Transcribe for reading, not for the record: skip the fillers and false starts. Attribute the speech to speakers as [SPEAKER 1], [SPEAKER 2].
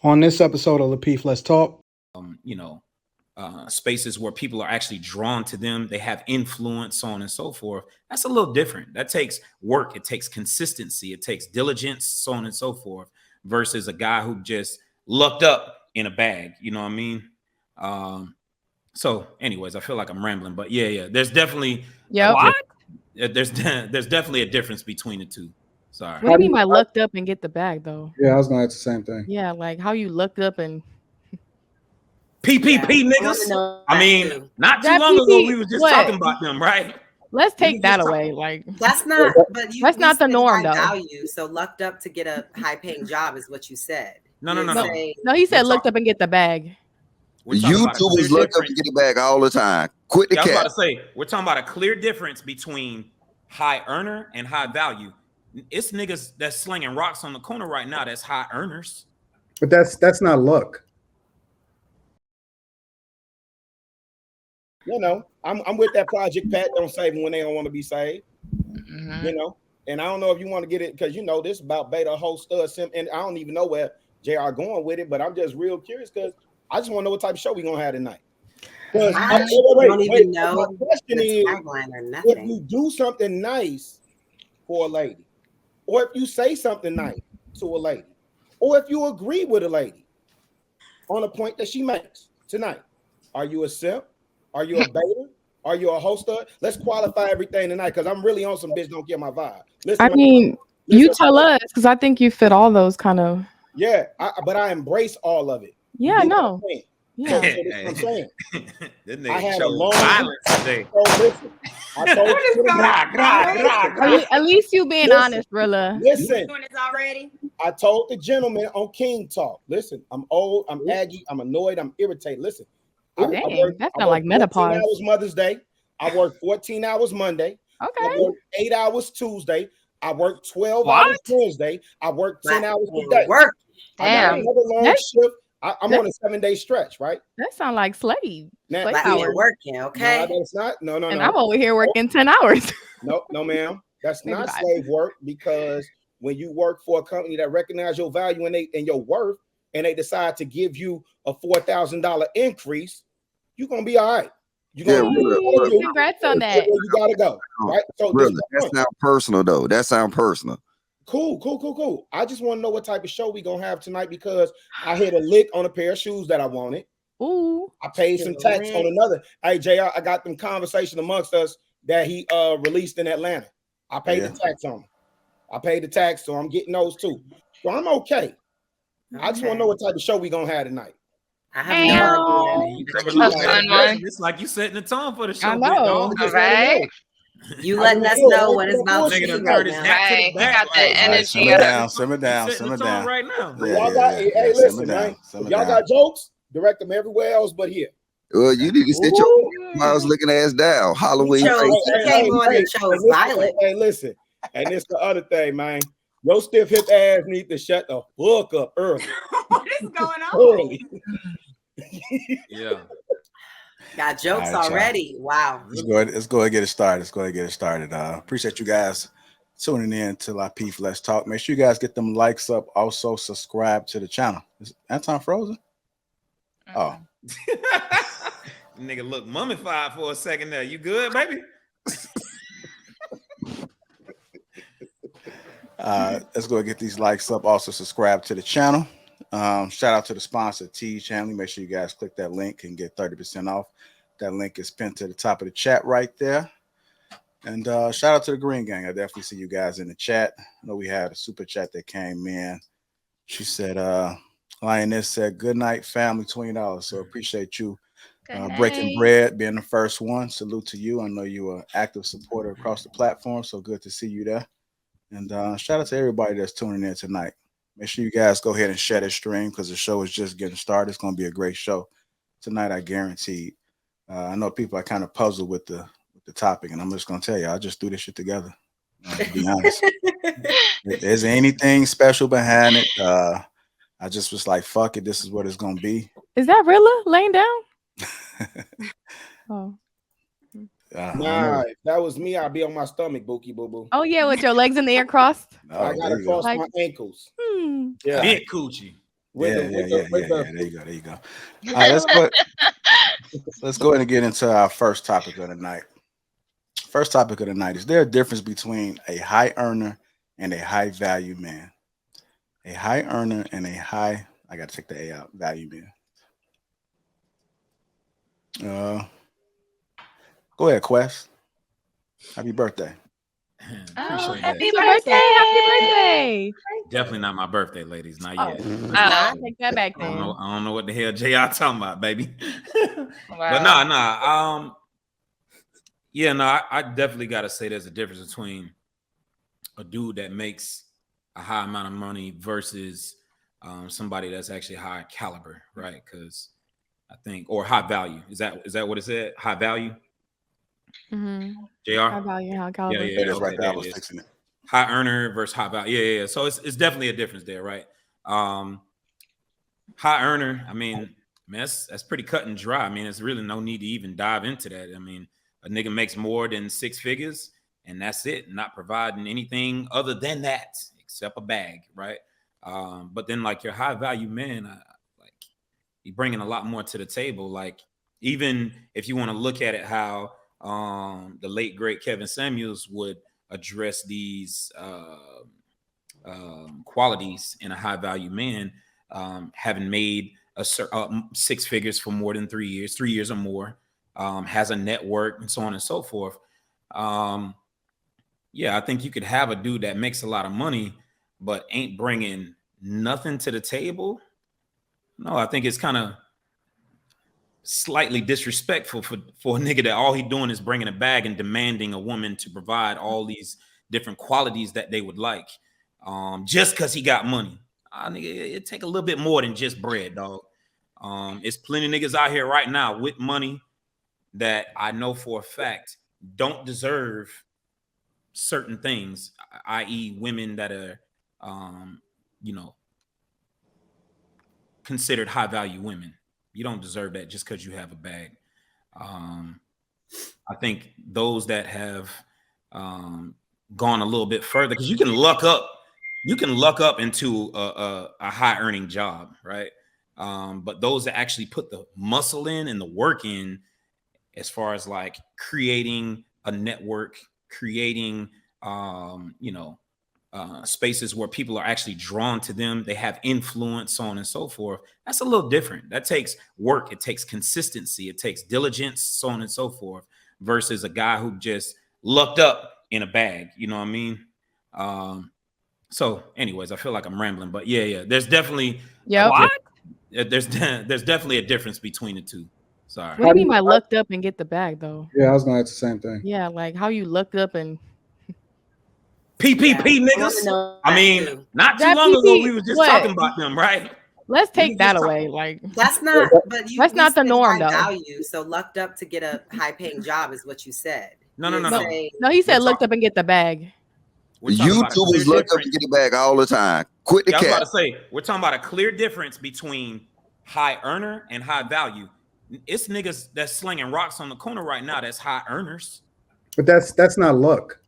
[SPEAKER 1] On this episode of Lapeef, let's talk.
[SPEAKER 2] You know, spaces where people are actually drawn to them, they have influence, so on and so forth. That's a little different. That takes work, it takes consistency, it takes diligence, so on and so forth, versus a guy who just lucked up in a bag. You know what I mean? So, anyways, I feel like I'm rambling, but yeah, there's definitely there's definitely a difference between the two. Sorry.
[SPEAKER 3] What do you mean by lucked up and get the bag though?
[SPEAKER 1] Yeah, I was gonna ask the same thing.
[SPEAKER 3] Yeah, like how you lucked up and
[SPEAKER 2] PPP niggas. I mean, not too long ago we was just talking about them, right?
[SPEAKER 3] Let's take that away. Like
[SPEAKER 4] that's not. But
[SPEAKER 3] that's not the norm, though.
[SPEAKER 4] Value, so lucked up to get a high-paying job is what you said.
[SPEAKER 2] No.
[SPEAKER 3] No, he said looked up and get the bag.
[SPEAKER 5] YouTubers look up and get the bag all the time. Quit the
[SPEAKER 2] cap. I was about to say, we're talking about a clear difference between high earner and high value. It's niggas that's slinging rocks on the corner right now that's high earners.
[SPEAKER 1] But that's not luck.
[SPEAKER 6] You know, I'm with that Project Pat. Don't save them when they don't want to be saved. Mm-hmm. You know, and I don't know if you want to get it because you know this about beta host sim, and I don't even know where JR going with it, but I'm just real curious because I just want to know what type of show we gonna have tonight.
[SPEAKER 4] I don't even know.
[SPEAKER 6] My question is, if you do something nice for a lady, or if you say something nice to a lady, or if you agree with a lady on a point that she makes tonight, are you a simp? Are you a beta? Are you a hoster? Let's qualify everything tonight because I'm really on some bitch don't get my vibe.
[SPEAKER 3] Listen, you tell us because I think you fit all those kind of.
[SPEAKER 6] Yeah, but I embrace all of it.
[SPEAKER 3] Yeah, no.
[SPEAKER 6] Yeah, so I'm saying.
[SPEAKER 2] I had a long
[SPEAKER 6] silence today. So listen, I
[SPEAKER 3] told at least you being honest, Rilla.
[SPEAKER 6] Listen,
[SPEAKER 4] already.
[SPEAKER 6] I told the gentleman on King Talk. Listen, I'm old, I'm aggy, I'm annoyed, I'm irritated. Listen,
[SPEAKER 3] that's not like menopause.
[SPEAKER 6] 14 hours Mother's Day. I work 14 hours Monday.
[SPEAKER 3] Okay.
[SPEAKER 6] I work 8 hours Tuesday. I work 12 hours Wednesday. I work 10 hours today.
[SPEAKER 3] Damn.
[SPEAKER 6] I got another long shift. I'm on a 7-day stretch, right?
[SPEAKER 3] That sounds like slave.
[SPEAKER 4] Now, hours working, okay?
[SPEAKER 6] No, that's not. No.
[SPEAKER 3] And I'm over here working 10 hours.
[SPEAKER 6] No, ma'am. That's not slave work because when you work for a company that recognizes your value and your worth, and they decide to give you a $4,000 increase, you're gonna be all right.
[SPEAKER 3] Congrats on that.
[SPEAKER 6] You gotta go, right? So
[SPEAKER 5] really, that sounds personal though. That sounds personal.
[SPEAKER 6] Cool. I just want to know what type of show we gonna have tonight because I hit a lick on a pair of shoes that I wanted.
[SPEAKER 3] Ooh.
[SPEAKER 6] I paid some tax on another. Hey, JR, I got them conversation amongst us that he released in Atlanta. I paid the tax on them. I paid the tax, so I'm getting those too. So I'm okay. I just want to know what type of show we gonna have tonight.
[SPEAKER 4] I have no idea.
[SPEAKER 2] It's like you setting the tone for the show.
[SPEAKER 3] I know.
[SPEAKER 4] Right? You letting us know what it's about to be right now.
[SPEAKER 7] Right. Got the energy.
[SPEAKER 5] Simmer down.
[SPEAKER 2] Right now.
[SPEAKER 6] Y'all got, hey, listen, man. Y'all got jokes? Direct them everywhere else but here.
[SPEAKER 5] Well, you need to sit your miles looking ass down. Halloween.
[SPEAKER 6] Hey, listen. And it's the other thing, man. Your stiff hip ass need to shut the fuck up early.
[SPEAKER 4] What is going on?
[SPEAKER 6] Early.
[SPEAKER 2] Yeah.
[SPEAKER 4] Got jokes already. Wow.
[SPEAKER 8] Let's go and get it started. Appreciate you guys tuning in to Lapeef Let's Talk. Make sure you guys get them likes up. Also, subscribe to the channel. Is Anton frozen? Oh.
[SPEAKER 2] Nigga look mummified for a second there. You good, baby?
[SPEAKER 8] Let's go and get these likes up. Also, subscribe to the channel. Shout out to the sponsor, T Channel. Make sure you guys click that link and get 30% off. That link is pinned to the top of the chat right there. And shout out to the Green Gang. I definitely see you guys in the chat. I know we had a super chat that came in. She said, Lioness said, good night, family, $20. So appreciate you breaking bread, being the first one. Salute to you. I know you are an active supporter across the platform. So good to see you there. And shout out to everybody that's tuning in tonight. Make sure you guys go ahead and share this stream because the show is just getting started. It's going to be a great show tonight, I guarantee. I know people are kind of puzzled with the topic, and I'm just going to tell you, I'll just do this shit together. To be honest, if there's anything special behind it, I just was like, fuck it, this is what it's going to be.
[SPEAKER 3] Is that Rilla laying down? Oh.
[SPEAKER 6] Nah, if that was me, I'd be on my stomach, Bookie Boo Boo.
[SPEAKER 3] Oh yeah, with your legs in the air crossed.
[SPEAKER 6] I gotta cross my ankles.
[SPEAKER 2] Big coochie.
[SPEAKER 8] There you go. All right, let's go ahead and get into our first topic of the night. First topic of the night: is there a difference between a high earner and a high value man? A high earner and a high, I got to take the A out, value man. Go ahead, Quest. Happy birthday.
[SPEAKER 2] Appreciate
[SPEAKER 3] Happy
[SPEAKER 2] that.
[SPEAKER 3] birthday! Happy birthday!
[SPEAKER 2] Definitely not my birthday, ladies. Not yet.
[SPEAKER 3] Take that back
[SPEAKER 2] I
[SPEAKER 3] then.
[SPEAKER 2] don't know what the hell JR talking about, baby. But
[SPEAKER 7] Wow.
[SPEAKER 2] I definitely got to say there's a difference between a dude that makes a high amount of money versus somebody that's actually high caliber, right? Because I think, or high value. Is that what it said? High value?
[SPEAKER 3] Mm-hmm.
[SPEAKER 2] JR?
[SPEAKER 3] High value, high caliber.
[SPEAKER 8] It is right
[SPEAKER 2] Okay,
[SPEAKER 8] there. I was fixing it.
[SPEAKER 2] High earner versus high value. Yeah. So it's definitely a difference there, right? High earner, I mean, that's pretty cut and dry. I mean, there's really no need to even dive into that. I mean, a nigga makes more than 6 figures and that's it, not providing anything other than that except a bag, right? But then like your high value man, like you're bringing a lot more to the table. Like even if you want to look at it how the late great Kevin Samuels would address these qualities in a high value man, having made 6 figures for more than 3 years, 3 years or more, has a network and so on and so forth. I think you could have a dude that makes a lot of money but ain't bringing nothing to the table. No, I think it's kind of slightly disrespectful for a nigga that all he doing is bringing a bag and demanding a woman to provide all these different qualities that they would like, just because he got money. Nigga, it take a little bit more than just bread, dog. It's plenty of niggas out here right now with money that I know for a fact don't deserve certain things, i.e. women that are, considered high value women. You don't deserve that just because you have a bag. I think those that have gone a little bit further, because you can luck up into a high earning job, right? But those that actually put the muscle in and the work in, as far as like creating a network, creating spaces where people are actually drawn to them, they have influence, so on and so forth. That's a little different. That takes work, it takes consistency, it takes diligence, so on and so forth, versus a guy who just lucked up in a bag. You know what I mean? So anyways, I feel like I'm rambling, but there's definitely there's definitely a difference between the two. Sorry.
[SPEAKER 3] What do you mean by lucked up and get the bag though?
[SPEAKER 1] Yeah, I was gonna ask the same thing.
[SPEAKER 3] Yeah, like how you looked up and
[SPEAKER 2] PPP niggas. I mean, not too long ago we was just talking about them, right?
[SPEAKER 3] Let's take that away. Like
[SPEAKER 4] that's not, but
[SPEAKER 3] that's not the norm though.
[SPEAKER 4] Value, so lucked up to get a high paying job is what you said.
[SPEAKER 2] No.
[SPEAKER 3] He said looked up and get the bag.
[SPEAKER 5] YouTubers look up to get it back all the time. Quit the
[SPEAKER 2] I was
[SPEAKER 5] cat.
[SPEAKER 2] about to say, we're talking about a clear difference between high earner and high value. It's niggas that's slinging rocks on the corner right now that's high earners.
[SPEAKER 1] But that's not luck.